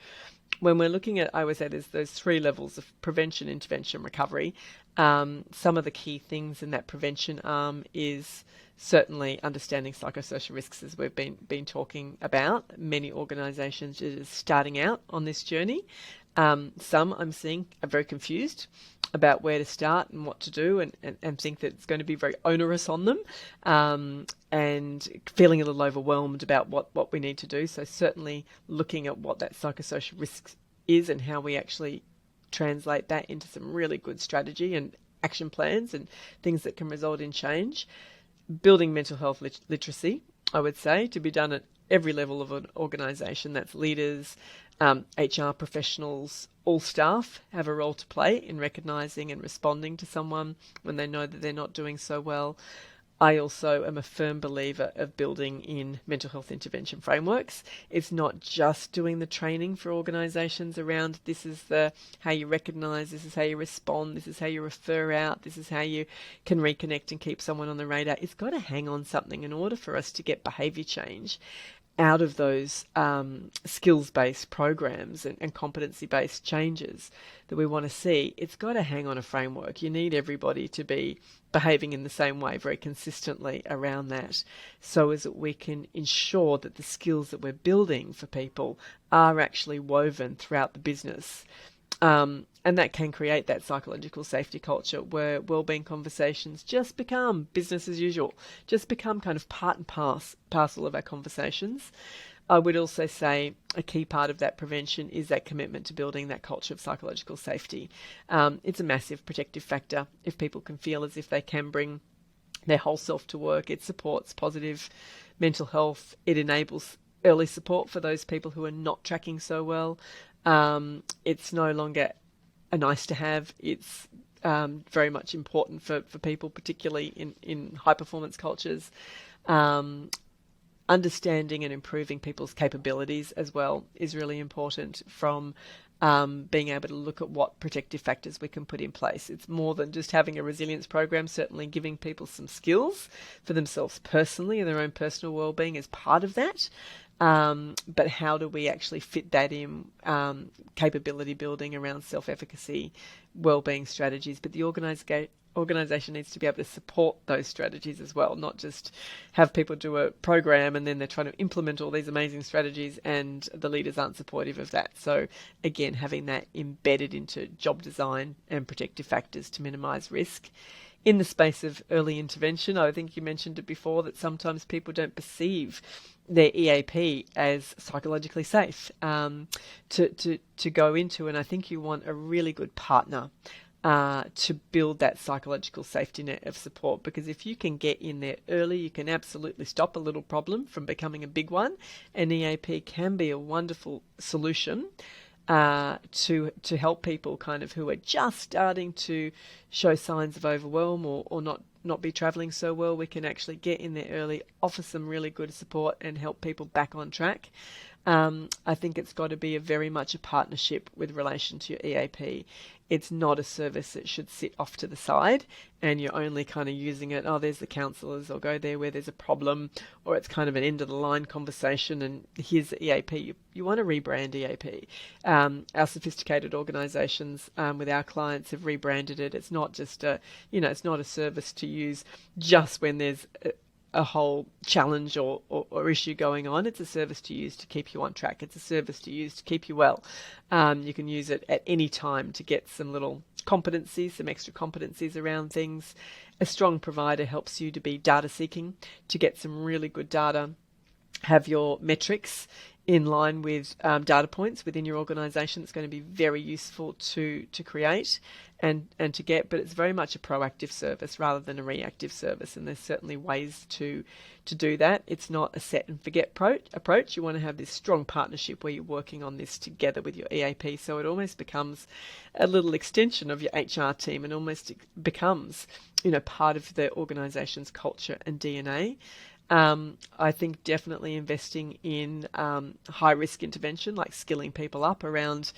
when we're looking at, I always say there's those 3 levels of prevention, intervention, recovery. Some of the key things in that prevention arm is certainly understanding psychosocial risks, as we've been talking about. Many organisations are just starting out on this journey. Some I'm seeing are very confused about where to start and what to do and think that it's going to be very onerous on them, and feeling a little overwhelmed about what we need to do. So certainly looking at what that psychosocial risk is and how we actually translate that into some really good strategy and action plans and things that can result in change. Building mental health literacy, I would say, to be done at every level of an organisation. That's leaders, HR professionals, all staff have a role to play in recognising and responding to someone when they know that they're not doing so well. I also am a firm believer of building in mental health intervention frameworks. It's not just doing the training for organisations around this is how you recognise, this is how you respond, this is how you refer out, this is how you can reconnect and keep someone on the radar. It's got to hang on something in order for us to get behaviour change out of those skills-based programs and competency-based changes that we want to see. It's got to hang on a framework. You need everybody to be behaving in the same way very consistently around that, so as that we can ensure that the skills that we're building for people are actually woven throughout the business. And that can create that psychological safety culture where wellbeing conversations just become business as usual, just become kind of part and parcel of our conversations. I would also say a key part of that prevention is that commitment to building that culture of psychological safety. It's a massive protective factor. If people can feel as if they can bring their whole self to work, it supports positive mental health. It enables early support for those people who are not tracking so well. It's no longer a nice to have. It's very much important for people, particularly in high performance cultures. Understanding and improving people's capabilities as well is really important, from being able to look at what protective factors we can put in place. It's more than just having a resilience program. Certainly giving people some skills for themselves personally and their own personal wellbeing is part of that. But how do we actually fit that in, capability building around self-efficacy, wellbeing strategies? But the organisation needs to be able to support those strategies as well, not just have people do a program and then they're trying to implement all these amazing strategies and the leaders aren't supportive of that. So again, having that embedded into job design and protective factors to minimise risk. In the space of early intervention, I think you mentioned it before that sometimes people don't perceive their EAP as psychologically safe to go into, and I think you want a really good partner to build that psychological safety net of support. Because if you can get in there early, you can absolutely stop a little problem from becoming a big one. And EAP can be a wonderful solution to help people kind of who are just starting to show signs of overwhelm or not be travelling so well. We can actually get in there early, offer some really good support and help people back on track. I think it's got to be very much a partnership with relation to your EAP. It's not a service that should sit off to the side and you're only kind of using it, oh, there's the counsellors, or go there where there's a problem, or it's kind of an end of the line conversation and here's the EAP. You want to rebrand EAP. Our sophisticated organisations with our clients have rebranded it. It's not just it's not a service to use just when there's a whole challenge or issue going on. It's a service to use to keep you on track. It's a service to use to keep you well. You can use it at any time to get some little competencies, some extra competencies around things. A strong provider helps you to be data seeking, to get some really good data, have your metrics in line with data points within your organisation. It's going to be very useful to create and to get, but it's very much a proactive service rather than a reactive service, and there's certainly ways to do that. It's not a set and forget approach. You want to have this strong partnership where you're working on this together with your EAP, so it almost becomes a little extension of your HR team and almost becomes part of the organisation's culture and DNA. I think definitely investing in high risk intervention, like skilling people up around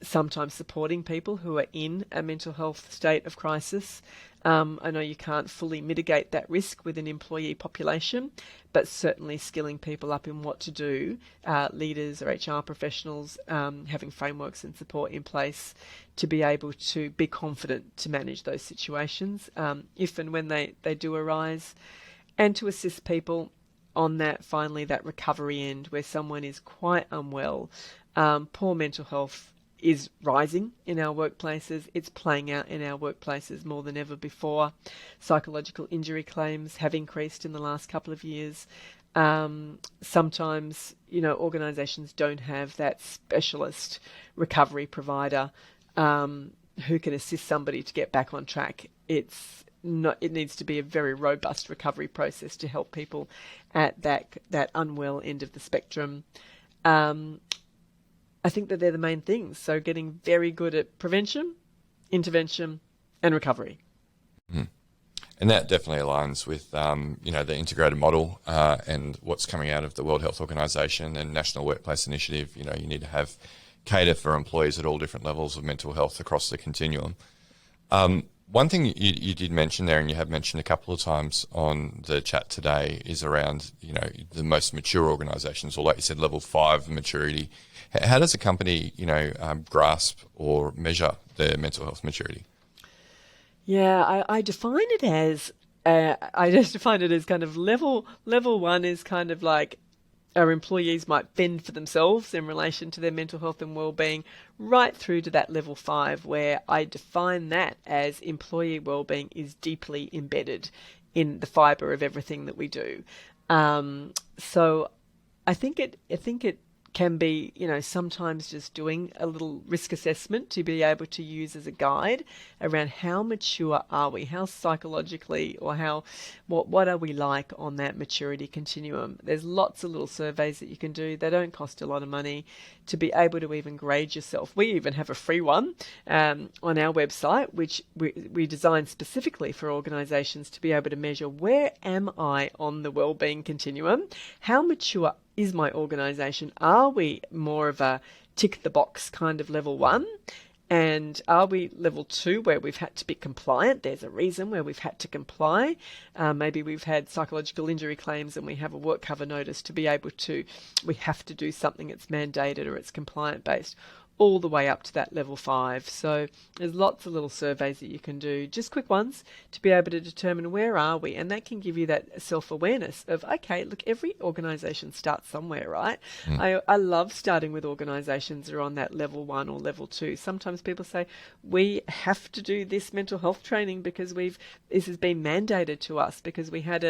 sometimes supporting people who are in a mental health state of crisis. I know you can't fully mitigate that risk with an employee population, but certainly skilling people up in what to do, leaders or HR professionals, having frameworks and support in place to be able to be confident to manage those situations if and when they do arise. And to assist people on that recovery end where someone is quite unwell. Poor mental health is rising in our workplaces. It's playing out in our workplaces more than ever before. Psychological injury claims have increased in the last couple of years. Sometimes, organisations don't have that specialist recovery provider who can assist somebody to get back on track. It needs to be a very robust recovery process to help people at that unwell end of the spectrum. I think that they're the main things. So getting very good at prevention, intervention, and recovery. Mm. And that definitely aligns with, the integrated model and what's coming out of the World Health Organization and National Workplace Initiative. You need to cater for employees at all different levels of mental health across the continuum. One thing you did mention there, and you have mentioned a couple of times on the chat today, is around, the most mature organisations, or like you said, level 5 maturity. How does a company, grasp or measure their mental health maturity? Yeah, I define it as, kind of level 1 is kind of like our employees might fend for themselves in relation to their mental health and wellbeing, right through to that level 5, where I define that as employee wellbeing is deeply embedded in the fibre of everything that we do. So I think it can be, sometimes just doing a little risk assessment to be able to use as a guide around how mature are we, how psychologically, or what are we like on that maturity continuum. There's lots of little surveys that you can do. They don't cost a lot of money to be able to even grade yourself. We even have a free one on our website, which we designed specifically for organisations to be able to measure, where am I on the wellbeing continuum? How mature is my organisation? Are we more of a tick the box kind of level 1? And are we level 2 where we've had to be compliant? There's a reason where we've had to comply. Maybe we've had psychological injury claims and we have a work cover notice to be able to, we have to do something that's mandated or it's compliant based, all the way up to that level 5. So there's lots of little surveys that you can do, just quick ones, to be able to determine where are we. And that can give you that self-awareness of, okay, look, every organisation starts somewhere, right? I love starting with organisations that are on that level 1 or level 2. Sometimes people say, we have to do this mental health training because this has been mandated to us because we had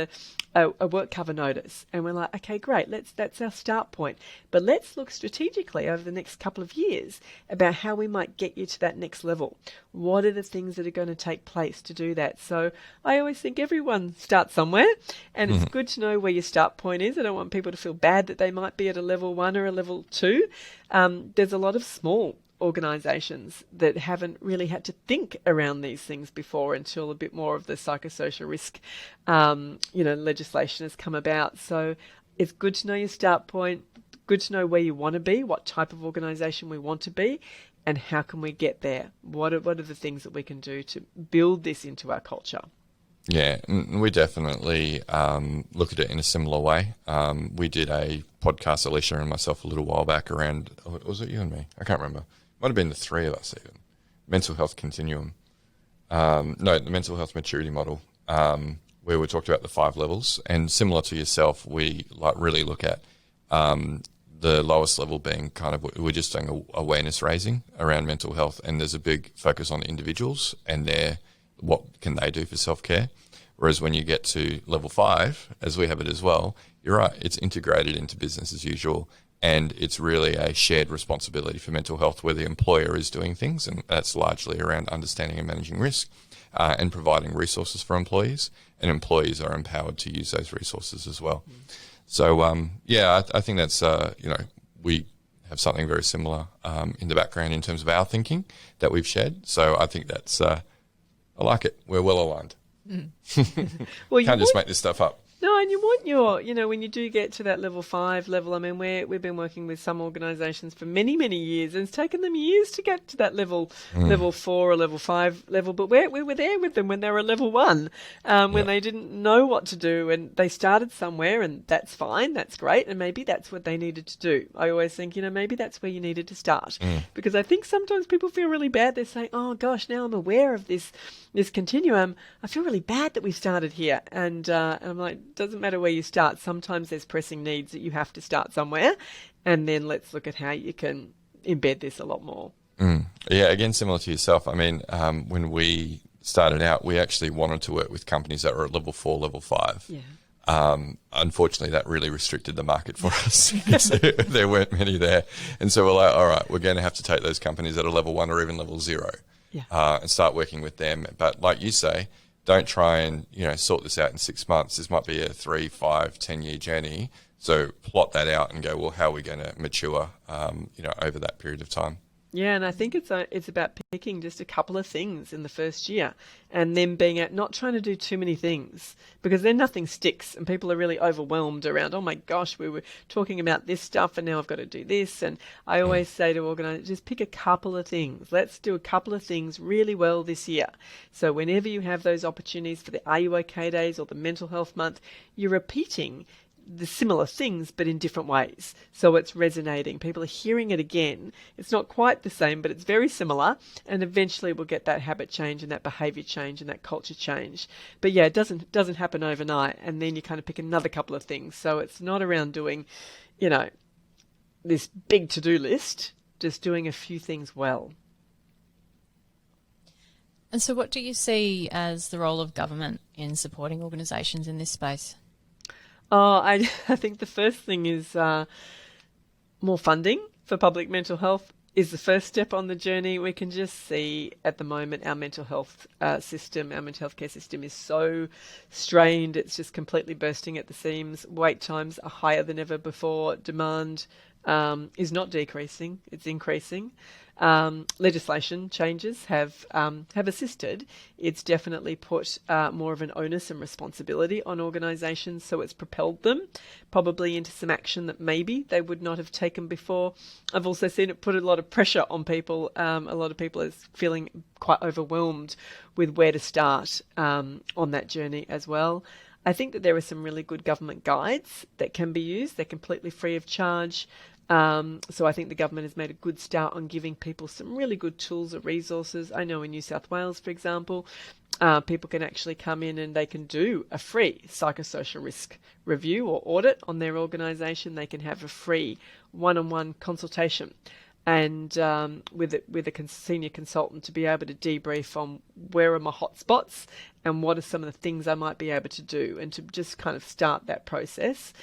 a work cover notice. And we're like, okay, great, that's our start point. But let's look strategically over the next couple of years ideas about how we might get you to that next level. What are the things that are going to take place to do that? So I always think everyone starts somewhere, and it's good to know where your start point is. I don't want people to feel bad that they might be at a level 1 or a level 2. There's a lot of small organisations that haven't really had to think around these things before until a bit more of the psychosocial risk, legislation has come about. So it's good to know your start point, good to know where you want to be, what type of organisation we want to be, and how can we get there? What are the things that we can do to build this into our culture? Yeah, we definitely look at it in a similar way. We did a podcast, Alicia and myself, a little while back around, was it you and me? I can't remember. Might have been the three of us even. Mental health continuum. The mental health maturity model, where we talked about the 5 levels. And similar to yourself, we really look at the lowest level being kind of, we're just doing awareness raising around mental health, and there's a big focus on individuals and what can they do for self-care. Whereas when you get to level 5, as we have it as well, you're right, it's integrated into business as usual, and it's really a shared responsibility for mental health where the employer is doing things, and that's largely around understanding and managing risk and providing resources for employees, and employees are empowered to use those resources as well. So, I think that's, we have something very similar in the background in terms of our thinking that we've shared. So I think that's, I like it. We're well aligned. Well, Can't just make this stuff up. No, and you want when you do get to that level 5 level, I mean, we've been working with some organisations for many, many years, and it's taken them years to get to that level 4 or level 5 level, but we were there with them when they were level 1, when they didn't know what to do, and they started somewhere, and that's fine, that's great, and maybe that's what they needed to do. I always think, maybe that's where you needed to start, because I think sometimes people feel really bad. They're saying, oh gosh, now I'm aware of this continuum, I feel really bad that we started here, and I'm like, doesn't matter where you start. Sometimes there's pressing needs that you have to start somewhere, and then let's look at how you can embed this a lot more. Yeah, again, similar to yourself. I mean, when we started out, we actually wanted to work with companies that were at level 4, level 5. Yeah. Unfortunately, that really restricted the market for us because there weren't many there. And so we're like, all right, we're going to have to take those companies at a level 1 or even level 0 and start working with them. But like you say, don't try and, sort this out in 6 months. This might be a 3, 5, 10-year journey. So plot that out and go, well, how are we going to mature, over that period of time? Yeah, and I think it's about picking just a couple of things in the first year, and then not trying to do too many things, because then nothing sticks and people are really overwhelmed around, oh my gosh, we were talking about this stuff and now I've got to do this. And I always say to organizers, just pick a couple of things. Let's do a couple of things really well this year. So whenever you have those opportunities for the Are You OK Days or the Mental Health Month, you're repeating the similar things but in different ways, so it's resonating, people are hearing it again. It's not quite the same, but it's very similar, and eventually we'll get that habit change and that behavior change and that culture change. But yeah, it doesn't happen overnight, and then you kind of pick another couple of things. So it's not around doing this big to-do list, just doing a few things well. And so what do you see as the role of government in supporting organisations in this space? Oh, I think the first thing is more funding for public mental health is the first step on the journey. We can just see at the moment our mental health system, our mental health care system is so strained. It's just completely bursting at the seams. Wait times are higher than ever before. Demand is not decreasing, it's increasing. Legislation changes have assisted. It's definitely put more of an onus and responsibility on organisations, so it's propelled them probably into some action that maybe they would not have taken before. I've also seen it put a lot of pressure on people. A lot of people are feeling quite overwhelmed with where to start on that journey as well. I think that there are some really good government guides that can be used. They're completely free of charge. So I think the government has made a good start on giving people some really good tools or resources. I know in New South Wales, for example, people can actually come in and they can do a free psychosocial risk review or audit on their organisation. They can have a free one-on-one consultation and with a senior consultant to be able to debrief on where are my hotspots and what are some of the things I might be able to do, and to just kind of start that process.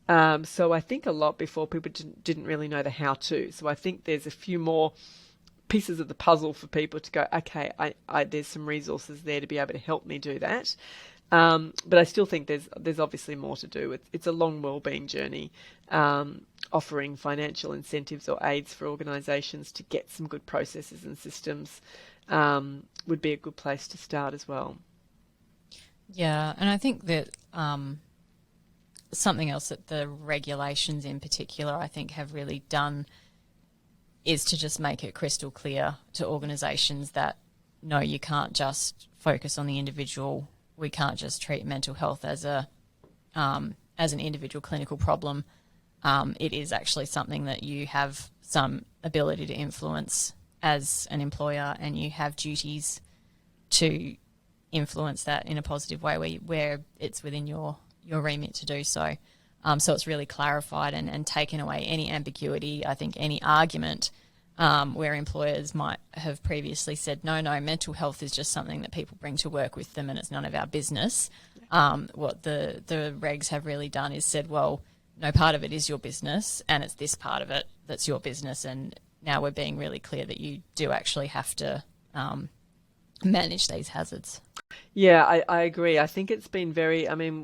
So I think a lot before people didn't really know the how to. So I think there's a few more pieces of the puzzle for people to go, okay, there's some resources there to be able to help me do that. But I still think there's obviously more to do. It's a long wellbeing journey. Offering financial incentives or aids for organisations to get some good processes and systems would be a good place to start as well. Yeah, and I think that something else that the regulations in particular, I think, have really done is to just make it crystal clear to organisations that, no, you can't just focus on the individual. We can't just treat mental health as an individual clinical problem. It is actually something that you have some ability to influence as an employer, and you have duties to influence that in a positive way where it's within your remit to do so. So it's really clarified and taken away any ambiguity, I think, any argument where employers might have previously said, no, mental health is just something that people bring to work with them and it's none of our business. What the regs have really done is said, well, no, part of it is your business and it's this part of it that's your business, and now we're being really clear that you do actually have to manage these hazards. Yeah, I agree. I think it's been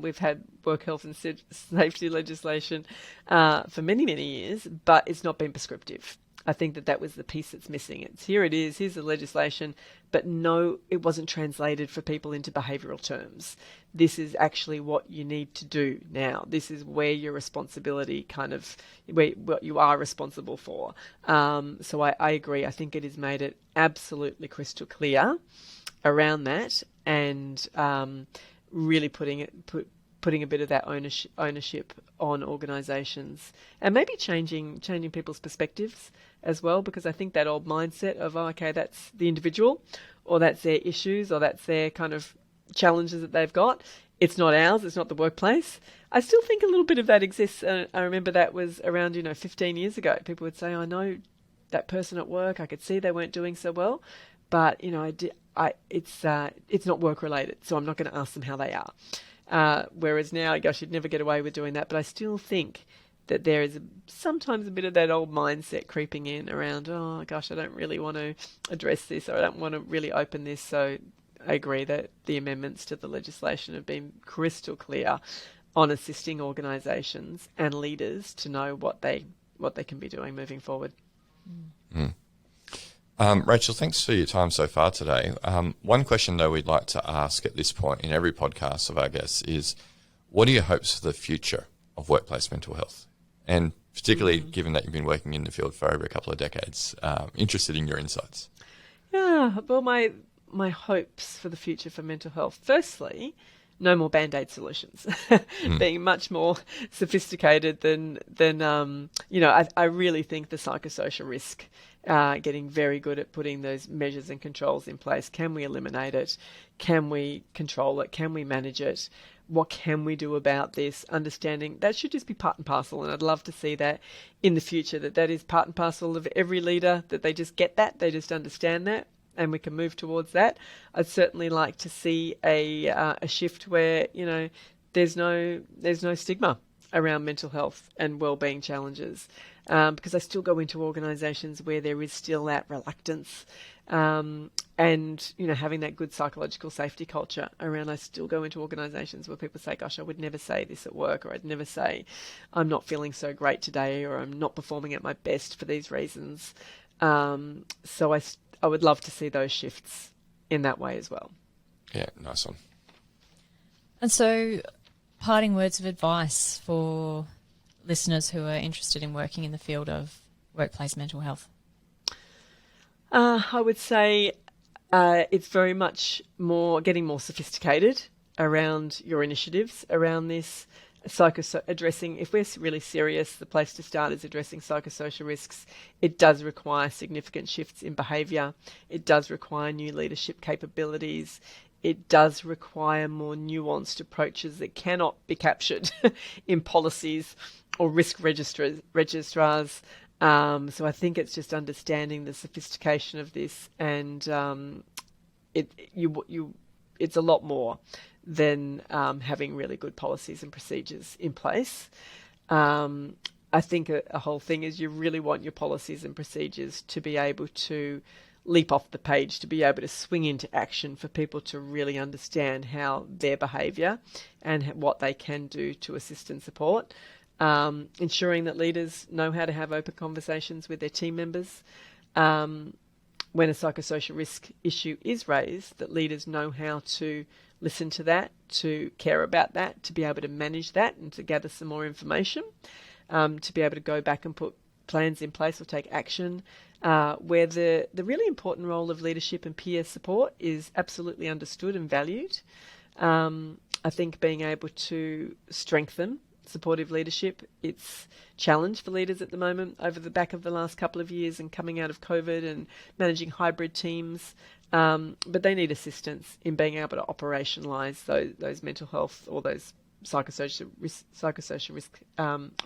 we've had work health and safety legislation for many, many years, but it's not been prescriptive. I think that was the piece that's missing. Here's the legislation, but no, it wasn't translated for people into behavioural terms. This is actually what you need to do now. This is where your responsibility what you are responsible for. So I agree. I think it has made it absolutely crystal clear around that, and really putting a bit of that ownership on organisations, and maybe changing people's perspectives as well, because I think that old mindset of, okay, that's the individual, or that's their issues, or that's their kind of challenges that they've got. It's not ours. It's not the workplace. I still think a little bit of that exists. I remember that was around 15 years ago. People would say, I know that person at work. I could see they weren't doing so well, but it's not work related, so I'm not going to ask them how they are. Whereas now, gosh, you'd never get away with doing that. But I still think that there is sometimes a bit of that old mindset creeping in around, oh gosh, I don't really want to address this, or I don't want to really open this. So I agree that the amendments to the legislation have been crystal clear on assisting organisations and leaders to know what they can be doing moving forward. Mm. Rachel, thanks for your time so far today. One question, though, we'd like to ask at this point in every podcast of our guests is, what are your hopes for the future of workplace mental health? And particularly given that you've been working in the field for over a couple of decades, interested in your insights. Yeah, well, my hopes for the future for mental health, firstly, no more Band-Aid solutions, being much more sophisticated than I really think the psychosocial risk, getting very good at putting those measures and controls in place. Can we eliminate it? Can we control it? Can we manage it? What can we do about this? Understanding that should just be part and parcel, and I'd love to see that in the future, that is part and parcel of every leader, that they just get that, they just understand that, and we can move towards that. I'd certainly like to see a shift where there's no stigma around mental health and wellbeing challenges, because I still go into organisations where there is still that reluctance, and having that good psychological safety culture around. I still go into organisations where people say, gosh, I would never say this at work, or I'd never say I'm not feeling so great today, or I'm not performing at my best for these reasons. So I would love to see those shifts in that way as well. Yeah, nice one. And so, parting words of advice for listeners who are interested in working in the field of workplace mental health? I would say it's very much getting more sophisticated around your initiatives around this addressing. If we're really serious, the place to start is addressing psychosocial risks. It does require significant shifts in behaviour. It does require new leadership capabilities. It does require more nuanced approaches that cannot be captured in policies or risk registrars. So I think it's just understanding the sophistication of this, and it's a lot more than having really good policies and procedures in place. I think a whole thing is you really want your policies and procedures to be able to leap off the page, to be able to swing into action for people to really understand how their behaviour and what they can do to assist and support. Ensuring that leaders know how to have open conversations with their team members. When a psychosocial risk issue is raised, that leaders know how to listen to that, to care about that, to be able to manage that and to gather some more information, to be able to go back and put plans in place or take action, where the really important role of leadership and peer support is absolutely understood and valued. I think being able to strengthen supportive leadership, it's challenged for leaders at the moment over the back of the last couple of years and coming out of COVID and managing hybrid teams. But they need assistance in being able to operationalise those mental health or those psychosocial risk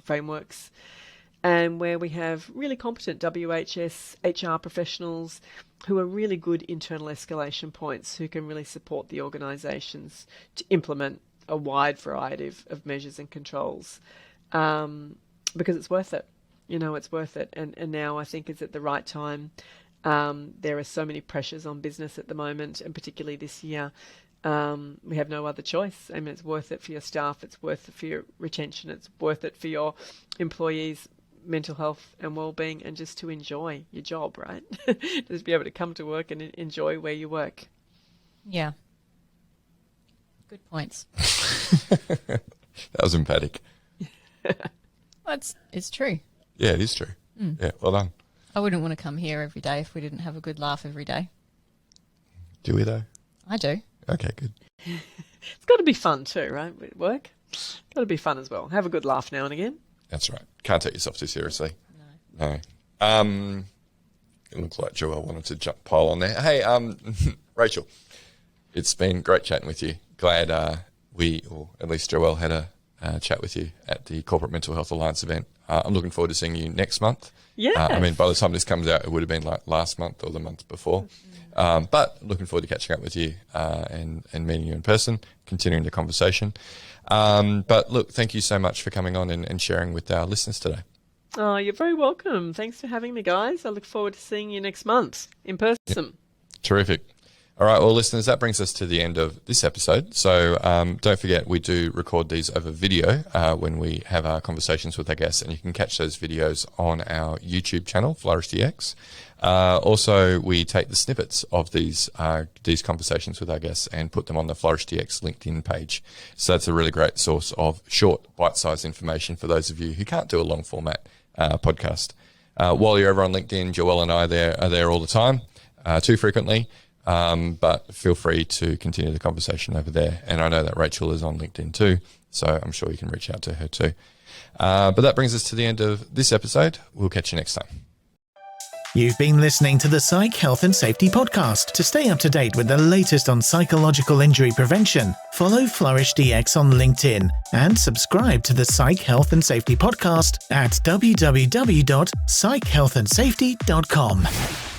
frameworks, and where we have really competent WHS HR professionals who are really good internal escalation points who can really support the organisations to implement a wide variety of measures and controls, because it's worth it. It's worth it. And now I think it's at the right time. There are so many pressures on business at the moment, and particularly this year. We have no other choice. I mean, it's worth it for your staff. It's worth it for your retention. It's worth it for your employees' mental health and well-being, and just to enjoy your job, right? Just be able to come to work and enjoy where you work. Yeah. Good points. That was emphatic. Well, it's true. Yeah, it is true. Yeah, well done. I wouldn't want to come here every day if we didn't have a good laugh every day. Do we though? I do. Okay, good. It's got to be fun too, right? With work, got to be fun as well. Have a good laugh now and again. That's right. Can't take yourself too seriously. No. It looks like Joelle wanted to pile on there. Hey, Rachel, it's been great chatting with you. Glad or at least Joelle, had a chat with you at the Corporate Mental Health Alliance event. I'm looking forward to seeing you next month. Yeah. I mean, by the time this comes out, it would have been like last month or the month before. But looking forward to catching up with you and meeting you in person, continuing the conversation. But look, thank you so much for coming on and sharing with our listeners today. Oh, you're very welcome. Thanks for having me, guys. I look forward to seeing you next month in person. Yep. Terrific. All right, well, listeners, that brings us to the end of this episode. So don't forget, we do record these over video when we have our conversations with our guests, and you can catch those videos on our YouTube channel, FlourishDX. Also, we take the snippets of these conversations with our guests and put them on the FlourishDX LinkedIn page. So that's a really great source of short, bite-sized information for those of you who can't do a long format podcast. While you're over on LinkedIn, Joelle and I are there all the time, too frequently. But feel free to continue the conversation over there. And I know that Rachel is on LinkedIn too, so I'm sure you can reach out to her too. But that brings us to the end of this episode. We'll catch you next time. You've been listening to the Psych Health and Safety Podcast. To stay up to date with the latest on psychological injury prevention, follow FlourishDX on LinkedIn and subscribe to the Psych Health and Safety Podcast at www.psychealthandsafety.com.